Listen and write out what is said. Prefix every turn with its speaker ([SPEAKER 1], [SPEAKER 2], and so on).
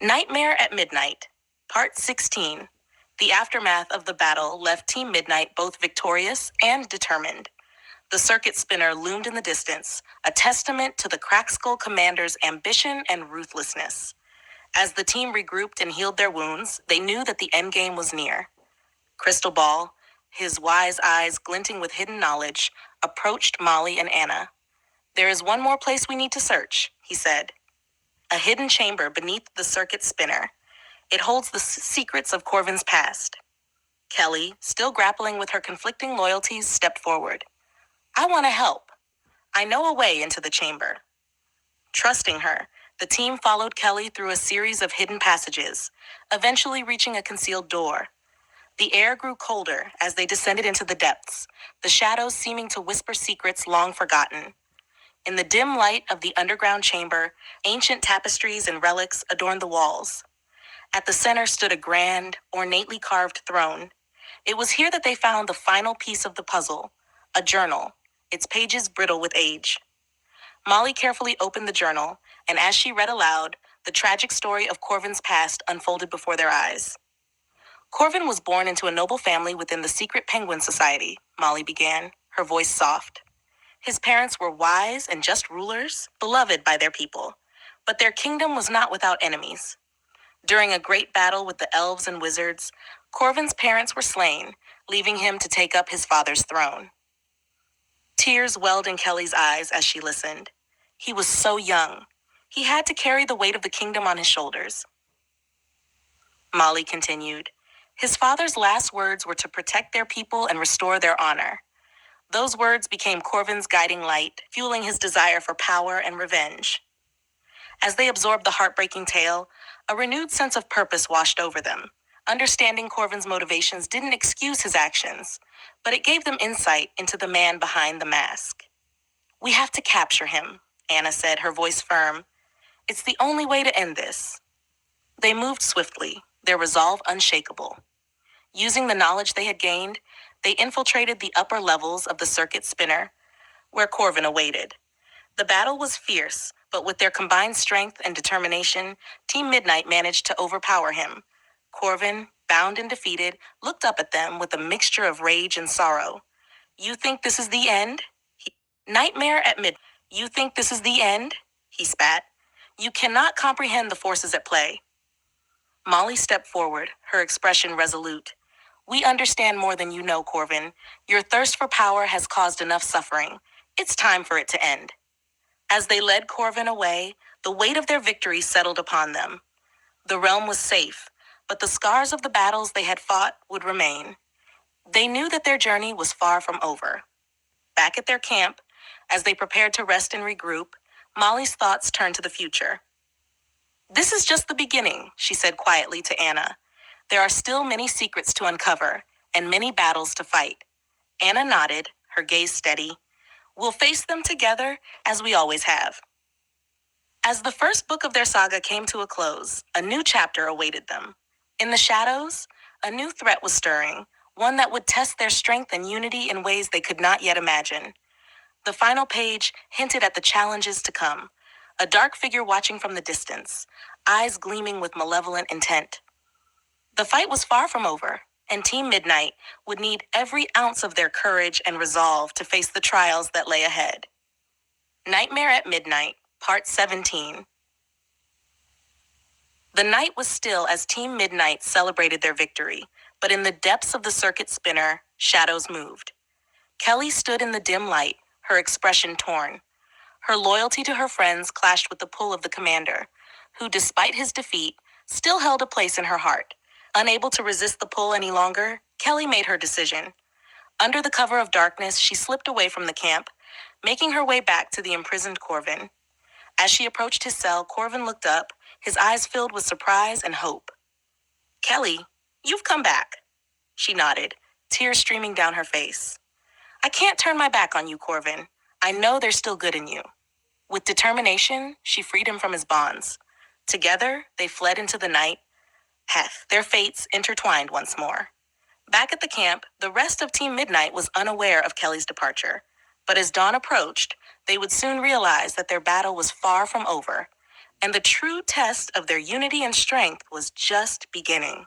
[SPEAKER 1] Nightmare at Midnight, Part 16. The aftermath of the battle left Team Midnight both victorious and determined. The circuit spinner loomed in the distance, a testament to the crackskull commander's ambition and ruthlessness. As the team regrouped and healed their wounds, they knew that the endgame was near. Crystal Ball, his wise eyes glinting with hidden knowledge, approached Molly and Anna. "There is one more place we need to search," he said. "A hidden chamber beneath the circuit spinner. It holds the secrets of Corvin's past." Kelly, still grappling with her conflicting loyalties, stepped forward. "I want to help. I know a way into the chamber." Trusting her, the team followed Kelly through a series of hidden passages, eventually reaching a concealed door. The air grew colder as they descended into the depths, the shadows seeming to whisper secrets long forgotten. In the dim light of the underground chamber, ancient tapestries and relics adorned the walls. At the center stood a grand, ornately carved throne. It was here that they found the final piece of the puzzle, a journal, its pages brittle with age. Molly carefully opened the journal, and as she read aloud, the tragic story of Corvin's past unfolded before their eyes. "Corvin was born into a noble family within the secret Penguin Society," Molly began, her voice soft. "His parents were wise and just rulers, beloved by their people, but their kingdom was not without enemies. During a great battle with the elves and wizards, Corvin's parents were slain, leaving him to take up his father's throne." Tears welled in Kelly's eyes as she listened. He was so young. He had to carry the weight of the kingdom on his shoulders. Molly continued. "His father's last words were to protect their people and restore their honor. Those words became Corvin's guiding light, fueling his desire for power and revenge." As they absorbed the heartbreaking tale, a renewed sense of purpose washed over them. Understanding Corvin's motivations didn't excuse his actions, but it gave them insight into the man behind the mask. "We have to capture him," Anna said, her voice firm. "It's the only way to end this." They moved swiftly, their resolve unshakable. Using the knowledge they had gained, they infiltrated the upper levels of the circuit spinner, where Corvin awaited. The battle was fierce, but with their combined strength and determination, Team Midnight managed to overpower him. Corvin, bound and defeated, looked up at them with a mixture of rage and sorrow. "You think this is the end?" "Nightmare at midnight. You think this is the end?" he spat. "You cannot comprehend the forces at play." Molly stepped forward, her expression resolute. "We understand more than you know, Corvin. Your thirst for power has caused enough suffering. It's time for it to end." As they led Corvin away, the weight of their victory settled upon them. The realm was safe, but the scars of the battles they had fought would remain. They knew that their journey was far from over. Back at their camp, as they prepared to rest and regroup, Molly's thoughts turned to the future. "This is just the beginning," she said quietly to Anna. "There are still many secrets to uncover and many battles to fight." Anna nodded, her gaze steady. "We'll face them together as we always have." As the first book of their saga came to a close, a new chapter awaited them. In the shadows, a new threat was stirring, one that would test their strength and unity in ways they could not yet imagine. The final page hinted at the challenges to come, a dark figure watching from the distance, eyes gleaming with malevolent intent. The fight was far from over, and Team Midnight would need every ounce of their courage and resolve to face the trials that lay ahead. Nightmare at Midnight, Part 17. The night was still as Team Midnight celebrated their victory, but in the depths of the circuit spinner, shadows moved. Kelly stood in the dim light, her expression torn. Her loyalty to her friends clashed with the pull of the commander, who, despite his defeat, still held a place in her heart. Unable to resist the pull any longer, Kelly made her decision. Under the cover of darkness, she slipped away from the camp, making her way back to the imprisoned Corvin. As she approached his cell, Corvin looked up, his eyes filled with surprise and hope. "Kelly, you've come back." She nodded, tears streaming down her face. "I can't turn my back on you, Corvin. I know there's still good in you." With determination, she freed him from his bonds. Together, they fled into the night, their fates intertwined once more. Back at the camp, the rest of Team Midnight was unaware of Kelly's departure. But as dawn approached, they would soon realize that their battle was far from over. and the true test of their unity and strength was just beginning.